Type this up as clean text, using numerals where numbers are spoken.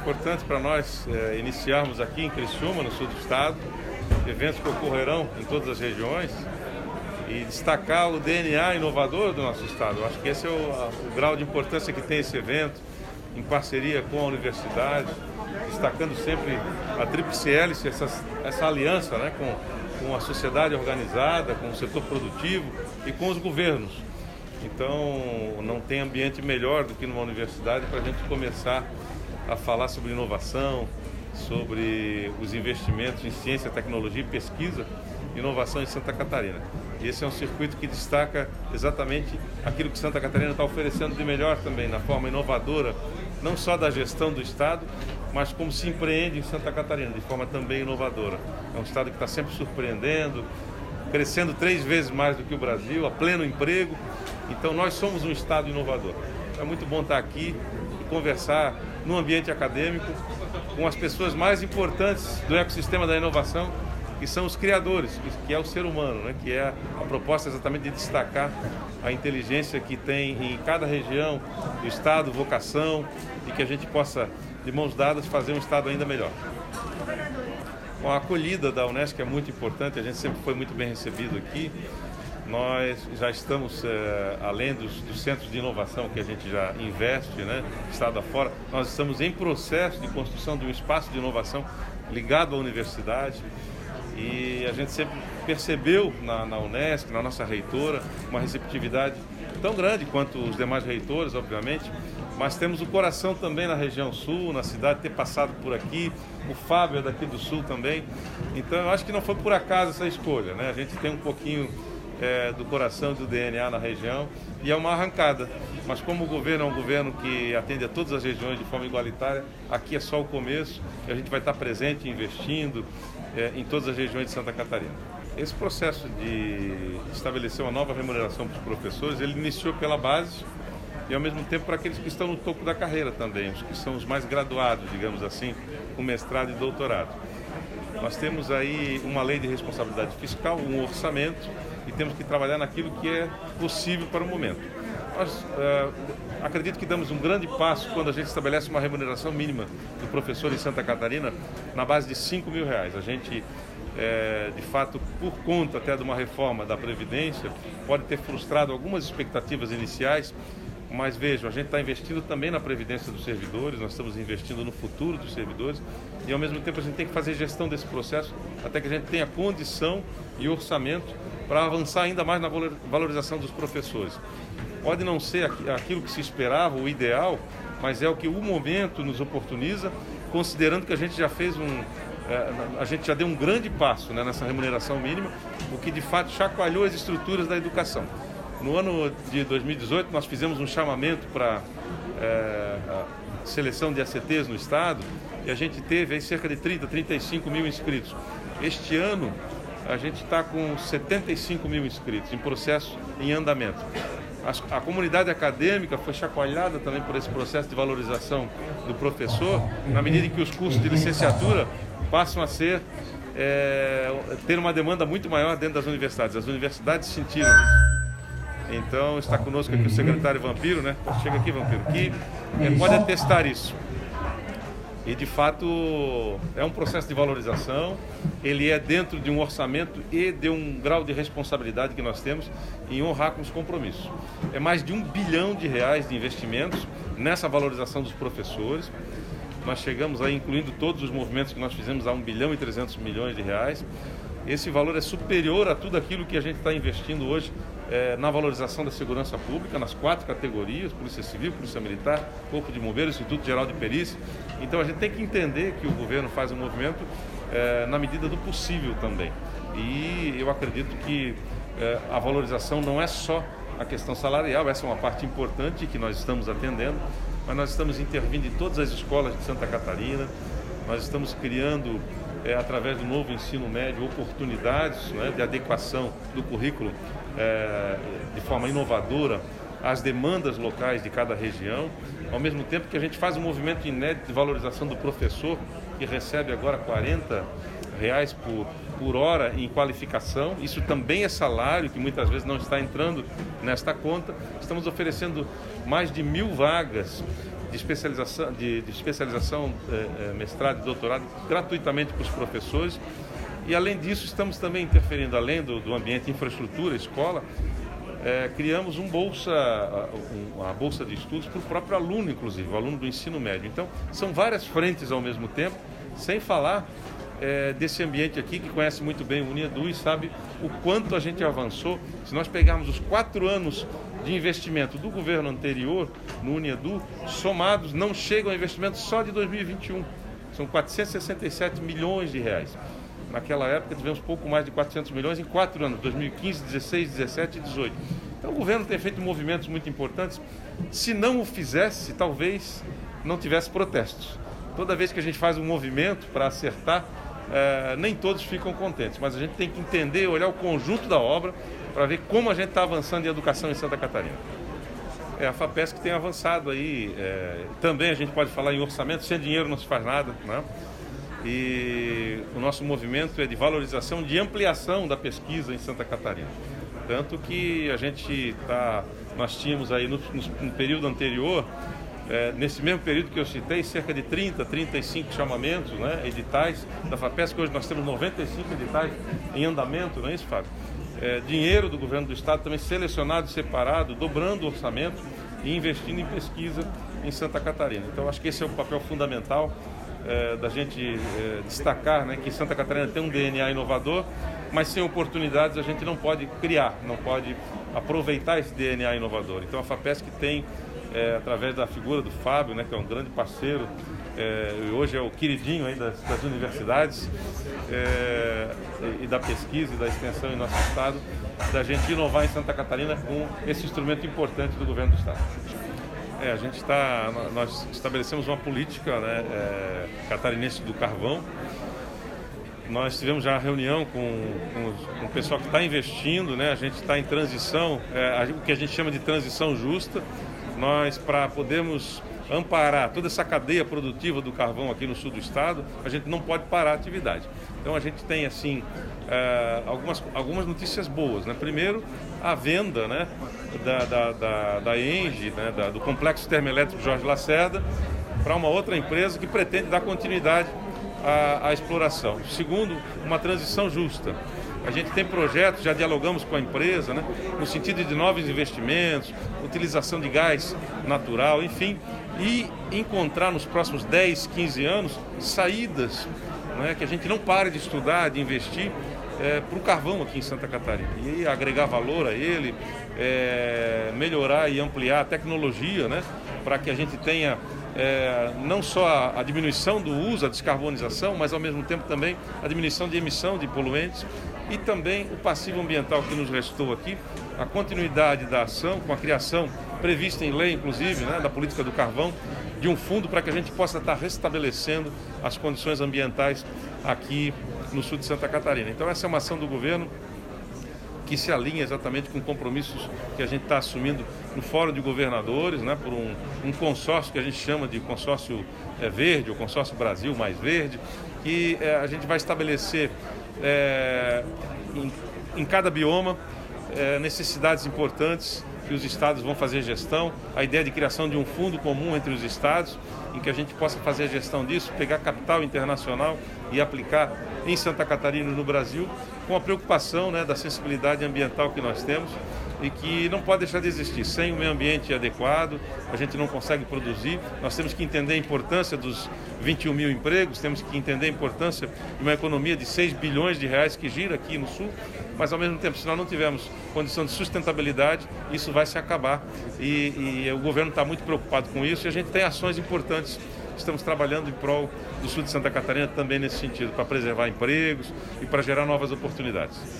importante para nós iniciarmos aqui em Criciúma, no sul do estado, eventos que ocorrerão em todas as regiões e destacar o DNA inovador do nosso estado. Eu acho que esse é o grau de importância que tem esse evento, em parceria com a universidade, destacando sempre a tríplice hélice, essa aliança, né, com a sociedade organizada, com o setor produtivo e com os governos. Então, não tem ambiente melhor do que numa universidade para a gente começar a falar sobre inovação, sobre os investimentos em ciência, tecnologia e pesquisa, inovação em Santa Catarina. E esse é um circuito que destaca exatamente aquilo que Santa Catarina está oferecendo de melhor também, na forma inovadora, não só da gestão do estado, mas como se empreende em Santa Catarina, de forma também inovadora. É um estado que está sempre surpreendendo, crescendo 3 vezes mais do que o Brasil, a pleno emprego. Então nós somos um estado inovador. É muito bom estar aqui e conversar no ambiente acadêmico com as pessoas mais importantes do ecossistema da inovação, que são os criadores, que é o ser humano, né? Que é a proposta exatamente de destacar a inteligência que tem em cada região do estado, vocação, e que a gente possa, de mãos dadas, fazer um estado ainda melhor. Com a acolhida da Unesc é muito importante, a gente sempre foi muito bem recebido aqui. Nós já estamos, além dos centros de inovação que a gente já investe, né, estado afora, nós estamos em processo de construção de um espaço de inovação ligado à universidade. E a gente sempre percebeu na Unesc, na nossa reitora, uma receptividade tão grande quanto os demais reitores, obviamente, mas temos o coração também na região sul, na cidade, ter passado por aqui, o Fábio é daqui do sul também, então eu acho que não foi por acaso essa escolha, né? A gente tem um pouquinho do coração, do DNA na região, e é uma arrancada, mas como o governo é um governo que atende a todas as regiões de forma igualitária, aqui é só o começo, e a gente vai estar presente, investindo em todas as regiões de Santa Catarina. Esse processo de estabelecer uma nova remuneração para os professores, ele iniciou pela base e ao mesmo tempo para aqueles que estão no topo da carreira também, os que são os mais graduados, digamos assim, com mestrado e doutorado. Nós temos aí uma lei de responsabilidade fiscal, um orçamento, e temos que trabalhar naquilo que é possível para o momento. Nós acredito que damos um grande passo quando a gente estabelece uma remuneração mínima do professor em Santa Catarina na base de R$5.000. A gente, de fato, por conta até de uma reforma da Previdência, pode ter frustrado algumas expectativas iniciais, mas vejam, a gente está investindo também na Previdência dos servidores, nós estamos investindo no futuro dos servidores e ao mesmo tempo a gente tem que fazer gestão desse processo até que a gente tenha condição e orçamento para avançar ainda mais na valorização dos professores. Pode não ser aquilo que se esperava, o ideal, mas é o que o momento nos oportuniza, considerando que a gente já fez a gente já deu um grande passo, né, nessa remuneração mínima, o que de fato chacoalhou as estruturas da educação. No ano de 2018 nós fizemos um chamamento para a seleção de ACTs no estado e a gente teve aí cerca de 35 mil inscritos. Este ano a gente está com 75 mil inscritos, em processo em andamento. A comunidade acadêmica foi chacoalhada também por esse processo de valorização do professor, na medida em que os cursos de licenciatura passam a ter uma demanda muito maior dentro das universidades. As universidades sentiram isso. Então está conosco aqui o secretário Vampiro, né? Chega aqui, Vampiro, que pode atestar isso. E de fato é um processo de valorização, ele é dentro de um orçamento e de um grau de responsabilidade que nós temos em honrar com os compromissos. É mais de R$1 bilhão de investimentos nessa valorização dos professores. Nós chegamos aí, incluindo todos os movimentos que nós fizemos, a R$1,3 bilhão. Esse valor é superior a tudo aquilo que a gente está investindo hoje na valorização da segurança pública, nas 4 categorias, Polícia Civil, Polícia Militar, Corpo de Bombeiros, Instituto Geral de Perícia. Então a gente tem que entender que o governo faz um movimento na medida do possível também. E eu acredito que a valorização não é só a questão salarial, essa é uma parte importante que nós estamos atendendo, mas nós estamos intervindo em todas as escolas de Santa Catarina, nós estamos criando através do novo ensino médio, oportunidades, né, de adequação do currículo de forma inovadora às demandas locais de cada região, ao mesmo tempo que a gente faz um movimento inédito de valorização do professor, que recebe agora R$40 por hora em qualificação. Isso também é salário, que muitas vezes não está entrando nesta conta. Estamos oferecendo mais de 1.000 vagas especialização, mestrado e doutorado gratuitamente para os professores. E além disso, estamos também interferindo, além do ambiente infraestrutura, escola, criamos uma bolsa de estudos para o próprio aluno, inclusive, o aluno do ensino médio. Então, são várias frentes ao mesmo tempo, sem falar desse ambiente aqui, que conhece muito bem o UniEdu e sabe o quanto a gente avançou. Se nós pegarmos os 4 anos de investimento do governo anterior no UniEdu, somados, não chegam a investimento só de 2021. São 467 milhões de reais. Naquela época tivemos pouco mais de 400 milhões em 4 anos, 2015, 16, 17 e 18. Então o governo tem feito movimentos muito importantes. Se não o fizesse, talvez não tivesse protestos. Toda vez que a gente faz um movimento para acertar, nem todos ficam contentes, mas a gente tem que entender, olhar o conjunto da obra para ver como a gente está avançando em educação em Santa Catarina. A FAPESC tem avançado aí, também a gente pode falar em orçamento, sem dinheiro não se faz nada, né? E o nosso movimento é de valorização, de ampliação da pesquisa em Santa Catarina. Tanto que nós tínhamos aí no período anterior, nesse mesmo período que eu citei, cerca de 35 chamamentos, né, editais da FAPESC. Hoje nós temos 95 editais em andamento, não é isso, Fábio? Dinheiro do governo do estado também selecionado, separado, dobrando o orçamento e investindo em pesquisa em Santa Catarina. Então acho que esse é o papel fundamental da gente destacar, né, que Santa Catarina tem um DNA inovador, mas sem oportunidades a gente não pode criar, não pode aproveitar esse DNA inovador. Então a FAPESC tem, através da figura do Fábio, né, que é um grande parceiro, e hoje é o queridinho aí das universidades, e da pesquisa e da extensão em nosso estado, da gente inovar em Santa Catarina com esse instrumento importante do governo do estado. Nós estabelecemos uma política, né, catarinense do carvão. Nós tivemos já uma reunião com o pessoal que está investindo, né? A gente está em transição, o que a gente chama de transição justa. Nós, para podermos amparar toda essa cadeia produtiva do carvão aqui no sul do estado, a gente não pode parar a atividade. Então a gente tem assim algumas notícias boas, né? Primeiro, a venda, né, da ENGIE, né, do Complexo Termoelétrico Jorge Lacerda, para uma outra empresa que pretende dar continuidade à exploração. Segundo, uma transição justa. A gente tem projetos, já dialogamos com a empresa, né, no sentido de novos investimentos, utilização de gás natural, enfim, e encontrar nos próximos 10, 15 anos saídas, né, que a gente não pare de estudar, de investir para o carvão aqui em Santa Catarina e agregar valor a ele, melhorar e ampliar a tecnologia, né, para que a gente tenha não só a diminuição do uso, a descarbonização, mas ao mesmo tempo também a diminuição de emissão de poluentes e também o passivo ambiental que nos restou aqui, a continuidade da ação com a criação prevista em lei, inclusive, né, da política do carvão, de um fundo para que a gente possa estar restabelecendo as condições ambientais aqui no sul de Santa Catarina. Então essa é uma ação do governo que se alinha exatamente com compromissos que a gente está assumindo no Fórum de Governadores, né, por um consórcio que a gente chama de consórcio verde, ou consórcio Brasil mais verde, que a gente vai estabelecer em cada bioma necessidades importantes que os estados vão fazer gestão, a ideia de criação de um fundo comum entre os estados, em que a gente possa fazer a gestão disso, pegar capital internacional e aplicar em Santa Catarina e no Brasil, com a preocupação, né, da sensibilidade ambiental que nós temos e que não pode deixar de existir. Sem o meio ambiente adequado, a gente não consegue produzir. Nós temos que entender a importância dos 21 mil empregos, temos que entender a importância de uma economia de 6 bilhões de reais que gira aqui no Sul, mas ao mesmo tempo, se nós não tivermos condição de sustentabilidade, isso vai se acabar. E o governo está muito preocupado com isso e a gente tem ações importantes. Estamos trabalhando em prol do sul de Santa Catarina também nesse sentido, para preservar empregos e para gerar novas oportunidades.